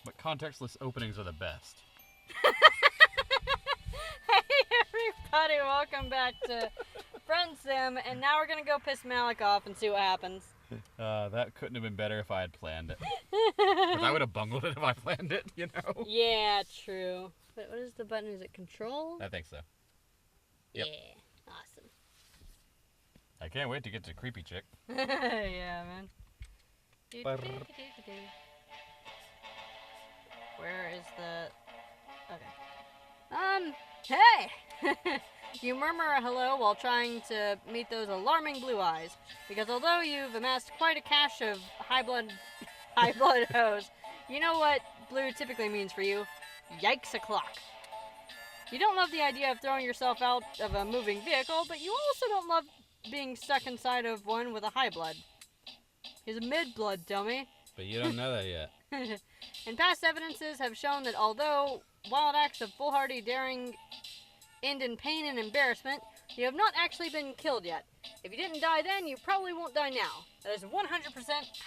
But contextless openings are the best. Hey everybody, welcome back to Friendsim, and now we're gonna go piss Malik off and see what happens. That couldn't have been better if I had planned it. Because I would have bungled it if I planned it, you know? Yeah, true. Wait, what is the button? Is it control? I think so. Yep. Yeah, awesome. I can't wait to get to Creepy Chick. Yeah, man. Where is the... Okay. Hey! You murmur a hello while trying to meet those alarming blue eyes, because although you've amassed quite a cache of high blood hoes, you know what blue typically means for you. Yikes o'clock. You don't love the idea of throwing yourself out of a moving vehicle, but you also don't love being stuck inside of one with a high blood. He's a mid-blood dummy. But you don't know that yet. And past evidences have shown that although wild acts of foolhardy daring end in pain and embarrassment, you have not actually been killed yet. If you didn't die then, you probably won't die now. That is 100%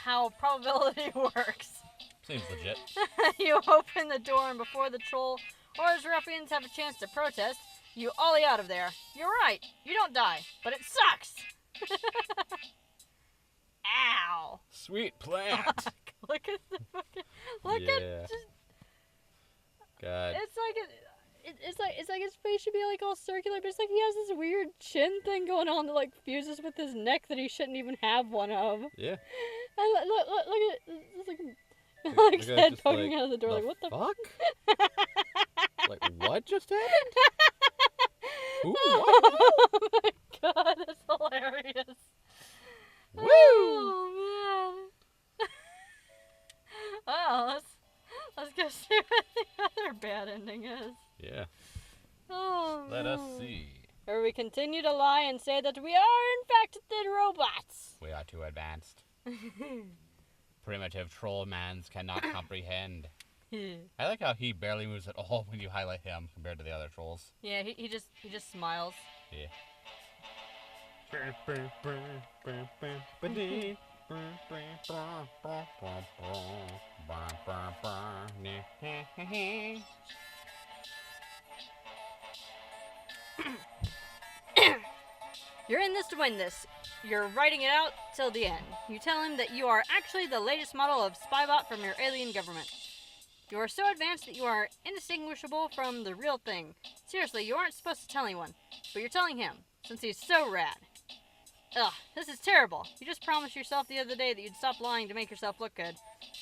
how probability works. Seems legit. You open the door, and before the troll or his ruffians have a chance to protest, you ollie out of there. You're right, you don't die, but it sucks. Ow. Sweet plant. Look at the fucking... Look Yeah. at... Just, God. it's like his face should be like all circular, but it's like he has this weird chin thing going on that like fuses with his neck that he shouldn't even have one of. Yeah. And look at it's like Malik's The guy's head just poking like, out of the door. the Like, what the fuck? Like, what just happened? Ooh, Oh my god, that's hilarious. Woo! Oh man. Well, let's go see what the other bad ending is. Yeah. Oh, Let us man. see. Or we continue to lie and say that we are in fact the robots. We are too advanced. Primitive troll mans cannot comprehend. I like how he barely moves at all when you highlight him compared to the other trolls. Yeah, he just smiles. Yeah. You're in this to win this. You're writing it out till the end. You tell him that you are actually the latest model of spybot from your alien government. You are so advanced that you are indistinguishable from the real thing. Seriously, you aren't supposed to tell anyone, but you're telling him, since he's so rad. Ugh, this is terrible. You just promised yourself the other day that you'd stop lying to make yourself look good.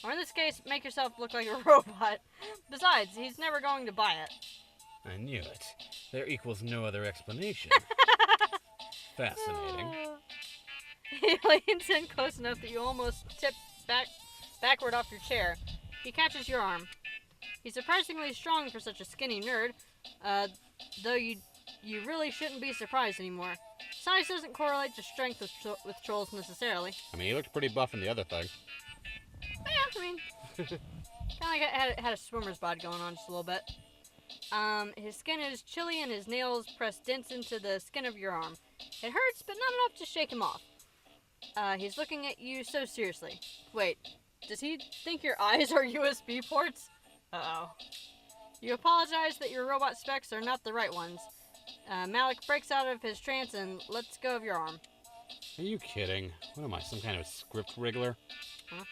Or in this case, make yourself look like a robot. Besides, he's never going to buy it. I knew it. There equals no other explanation. Fascinating. He leans in close enough that you almost tip backward off your chair. He catches your arm. He's surprisingly strong for such a skinny nerd, though you really shouldn't be surprised anymore. Size doesn't correlate to strength with trolls necessarily. I mean, he looked pretty buff in the other thing. Yeah, I mean, kind of like had a swimmer's bod going on just a little bit. His skin is chilly and his nails press dents into the skin of your arm. It hurts, but not enough to shake him off. He's looking at you so seriously. Wait, does he think your eyes are USB ports? Uh-oh. You apologize that your robot specs are not the right ones. Malik breaks out of his trance and lets go of your arm. Are you kidding? What am I, some kind of script wriggler? Huh?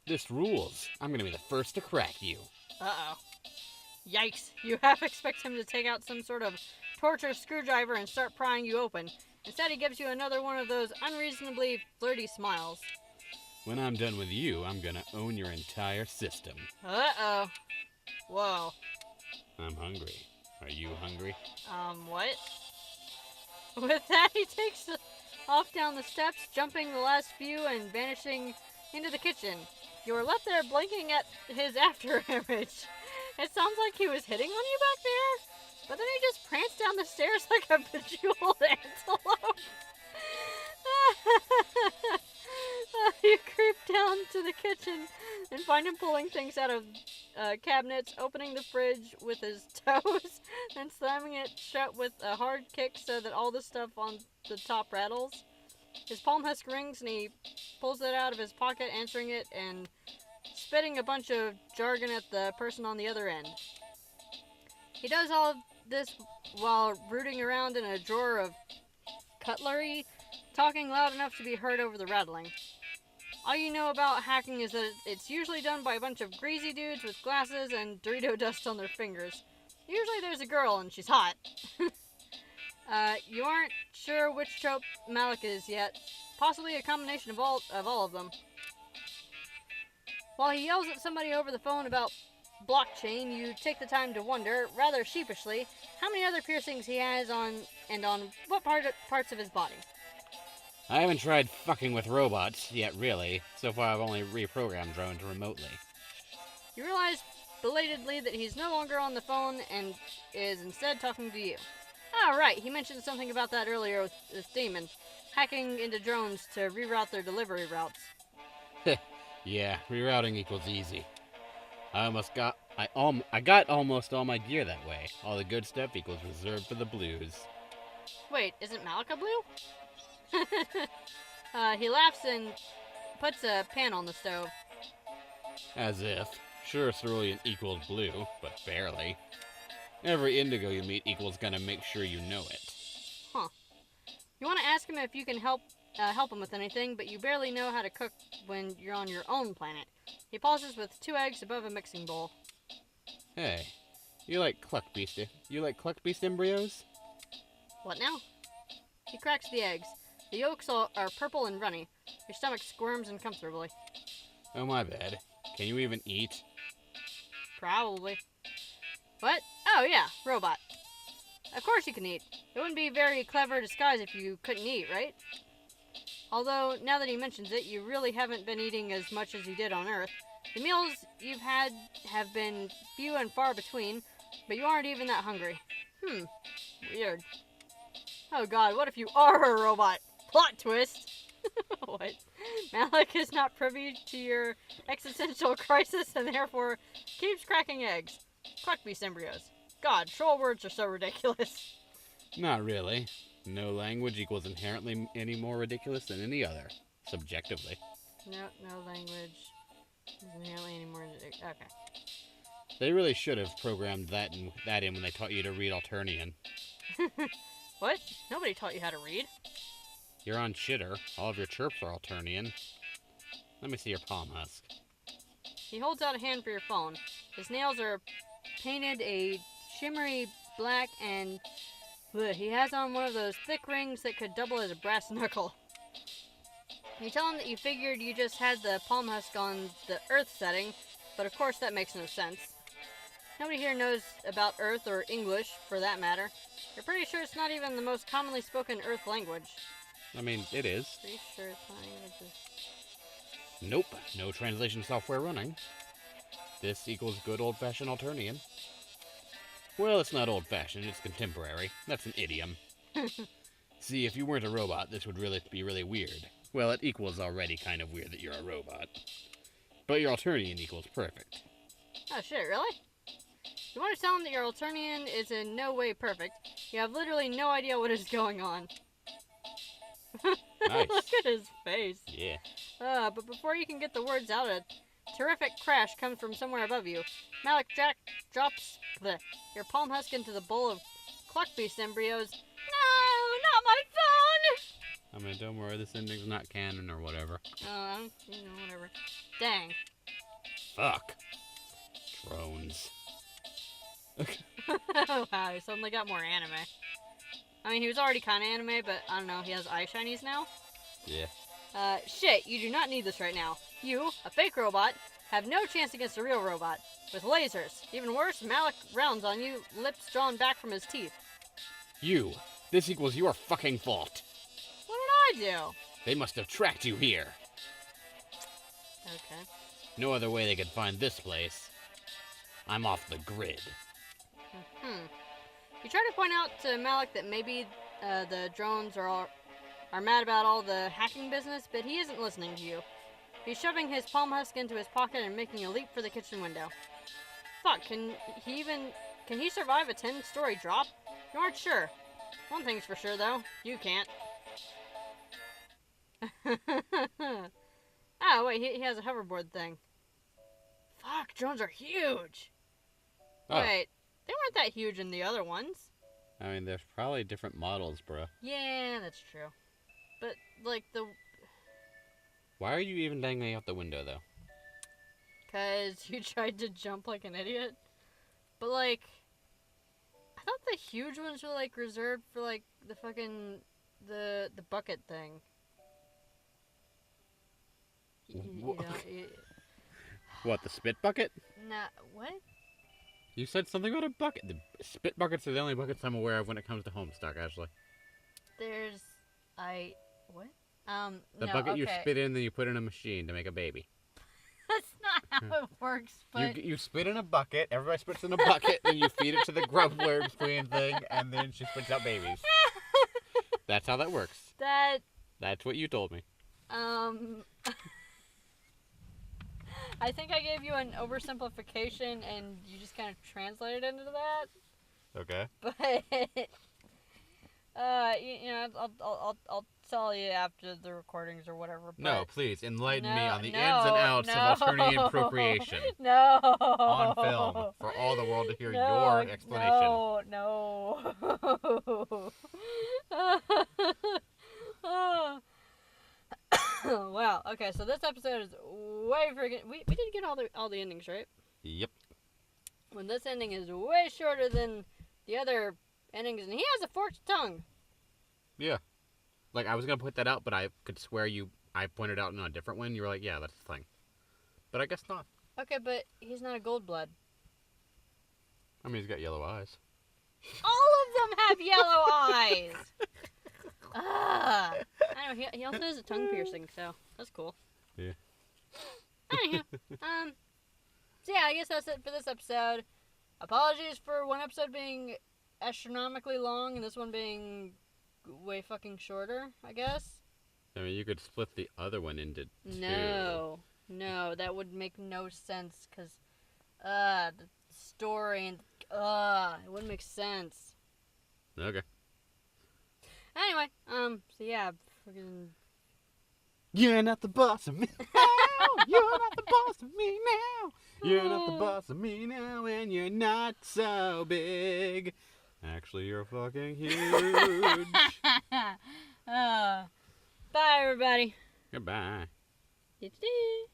This rules. I'm gonna be the first to crack you. Uh-oh. Yikes. You half expect him to take out some sort of torture screwdriver and start prying you open. Instead, he gives you another one of those unreasonably flirty smiles. When I'm done with you, I'm gonna own your entire system. Uh-oh. Whoa. I'm hungry. Are you hungry? What? With that, he takes off down the steps, jumping the last few and vanishing into the kitchen. You are left there blinking at his after image. It sounds like he was hitting on you back there, but then he just pranced down the stairs like a bejeweled antelope. You creep down to the kitchen and find him pulling things out of cabinets, opening the fridge with his toes, and slamming it shut with a hard kick so that all the stuff on the top rattles. His palm husk rings and he pulls it out of his pocket, answering it, and spitting a bunch of jargon at the person on the other end. He does all of this while rooting around in a drawer of cutlery, talking loud enough to be heard over the rattling. All you know about hacking is that it's usually done by a bunch of greasy dudes with glasses and Dorito dust on their fingers. Usually there's a girl and she's hot. You aren't sure which trope Malik is yet. Possibly a combination of all of them. While he yells at somebody over the phone about blockchain, you take the time to wonder, rather sheepishly, how many other piercings he has on what parts of his body. I haven't tried fucking with robots yet, really. So far, I've only reprogrammed drones remotely. You realize belatedly that he's no longer on the phone and is instead talking to you. Ah, right, he mentioned something about that earlier with Demon, hacking into drones to reroute their delivery routes. Yeah, rerouting equals easy. I got almost all my gear that way. All the good stuff equals reserved for the blues. Wait, isn't Malika blue? He laughs and puts a pan on the stove. As if. Sure, cerulean equals blue, but barely. Every indigo you meet equals gonna make sure you know it. Huh. You want to ask him if you can help him with anything, but you barely know how to cook when you're on your own planet. He pauses with 2 eggs above a mixing bowl. Hey, you like cluck beast embryos? What now? He cracks the eggs. The yolks are purple and runny. Your stomach squirms uncomfortably. Oh, my bad. Can you even eat? Probably. What? Oh, yeah, robot. Of course you can eat. It wouldn't be a very clever disguise if you couldn't eat, right? Although, now that he mentions it, you really haven't been eating as much as you did on Earth. The meals you've had have been few and far between, but you aren't even that hungry. Weird. Oh god, what if you are a robot? Plot twist! What? Malik is not privy to your existential crisis and therefore keeps cracking eggs. Cluckbeast embryos. God, troll words are so ridiculous. Not really. No language equals inherently any more ridiculous than any other. Subjectively. No language is inherently any more ridiculous. Okay. They really should have programmed that in when they taught you to read Alternian. What? Nobody taught you how to read. You're on Chitter. All of your chirps are Alternian. Let me see your palm husk. He holds out a hand for your phone. His nails are painted a shimmery black and he has on one of those thick rings that could double as a brass knuckle. You tell him that you figured you just had the palm husk on the Earth setting, but of course that makes no sense. Nobody here knows about Earth or English, for that matter. You're pretty sure it's not even the most commonly spoken Earth language. I mean, it is. Pretty sure it's not even just... Nope, no translation software running. This equals good old-fashioned Alternian. Well, it's not old-fashioned, it's contemporary. That's an idiom. See, if you weren't a robot, this would be really weird. Well, it equals already kind of weird that you're a robot. But your Alternian equals perfect. Oh shit, really? You want to tell him that your Alternian is in no way perfect. You have literally no idea what is going on. Nice. Look at his face. Yeah. But before you can get the words out, a terrific crash comes from somewhere above you. Malik drops your palm husk into the bowl of cluckbeast embryos. No, not my phone! I mean, don't worry, this ending's not canon or whatever. Oh, whatever. Dang. Fuck. Drones. Wow, he suddenly got more anime. I mean, he was already kind of anime, but I don't know, he has eye shinies now? Yeah. Shit, you do not need this right now. You, a fake robot, have no chance against a real robot. With lasers. Even worse, Malik rounds on you, lips drawn back from his teeth. You. This equals your fucking fault. What did I do? They must have tracked you here. Okay. No other way they could find this place. I'm off the grid. You try to point out to Malik that maybe the drones are mad about all the hacking business, but he isn't listening to you. He's shoving his palm husk into his pocket and making a leap for the kitchen window. Fuck, can he survive a 10-story drop? You aren't sure. One thing's for sure, though. You can't. Oh, wait, he has a hoverboard thing. Fuck, drones are huge. Oh. Wait, they weren't that huge in the other ones. I mean, there's probably different models, bro. Yeah, that's true. But, like, Why are you even dangling out the window, though? Because you tried to jump like an idiot. But, like, I thought the huge ones were, like, reserved for, like, the fucking, the bucket thing. What, the spit bucket? Nah, what? You said something about a bucket. The spit buckets are the only buckets I'm aware of when it comes to Homestuck, Ashley. What? The no, bucket you okay. spit in, then you put in a machine to make a baby. That's not how it works, but... You spit in a bucket, everybody spits in a bucket, then you feed it to the grumbler queen thing, and then she spits out babies. That's how that works. That's what you told me. I think I gave you an oversimplification, and you just kind of translated into that. Okay. But I'll tell you after the recordings or whatever. But No, please enlighten me on the ins and no, outs of Alternian procreation No. on film for all the world to hear your explanation. No. Wow. Okay, so this episode is way friggin'. We did get all the endings, right? Yep. When this ending is way shorter than the other endings, and he has a forked tongue. Yeah. Like, I was going to point that out, but I could swear I pointed out in a different one. You were like, yeah, that's the thing. But I guess not. Okay, but he's not a gold blood. I mean, he's got yellow eyes. All of them have yellow eyes! I know, he also has a tongue piercing, so that's cool. Yeah. Anywho, so yeah, I guess that's it for this episode. Apologies for one episode being astronomically long and this one being way fucking shorter, I guess. I mean, you could split the other one into two. No, that would make no sense, because, the story and, it wouldn't make sense. Okay. Anyway, so yeah, friggin'... You're not the boss of me now. You're not the boss of me now. You're not the boss of me now, and you're not so big. Actually, you're fucking huge. Bye, everybody. Goodbye. Dee-dee-dee.